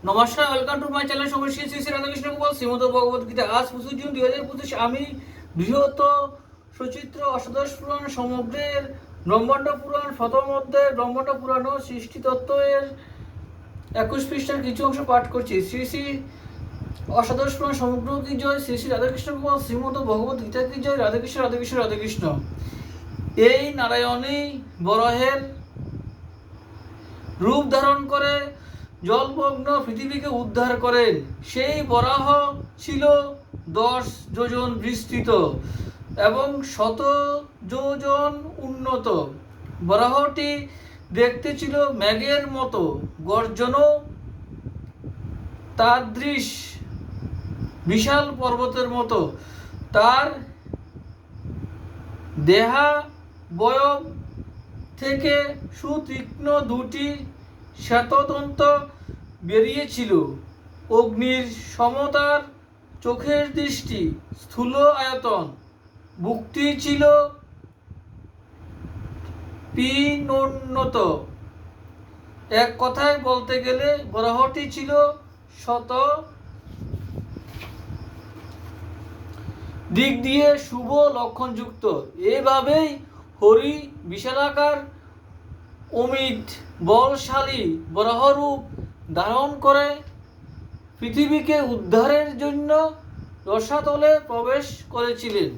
নমস্কার, welcome to my channel সমস্যা শ্রী শ্রী রাধাকৃষ্ণ গোপাল শ্রীমদ ভগবত গীতা। আজ 25 জুন 2025 আমি বৃহৎ সচিত্র অষ্টাদশ পুরাণ সমগ্রের ব্রহ্মাণ্ড পুরাণ প্রথম অধ্যায় ব্রহ্মাণ্ড পুরাণ ও সৃষ্টি তত্ত্ব এর 21 পৃষ্ঠার কিছু অংশ পাঠ করছি। শ্রী শ্রী অষ্টাদশ পুরাণ সমগ্র কি জয়, শ্রী শ্রী রাধাকৃষ্ণ গোপাল শ্রীমদ ভগবত গীতা কি জয়। রাধাকৃষ্ণ রাধাকৃষ্ণ রাধাকৃষ্ণ। এই নারায়ণই বরাহের রূপ ধারণ করে জলমগ্ন পৃথিবীকে উদ্ধার করেন। সেই বরাহ ছিল 10 যোজন বিস্তৃত এবং 100 যোজন উন্নত। বরাহটি দেখতে ছিল মেঘের মতো, গর্জনও তাদৃশ বিশাল পর্বতের মতো। তার দেহাবয়ব থেকে সুতীক্ষ্ণ দুটি শ্বেতদন্ত বেরিয়েছিল। অগ্নির সমতার চোখের দৃষ্টি, স্থূল আয়তন, বুকটি ছিল পিনোন্নত। এক কথায় বলতে গেলে বরাহটি ছিল শত দিক দিয়ে শুভ লক্ষণযুক্ত। এভাবেই হরি বিশালাকার অমিত বলশালী বরাহরূপ ধারণ করে পৃথিবীকে উদ্ধারের জন্য রসাতলে প্রবেশ করেছিলেন।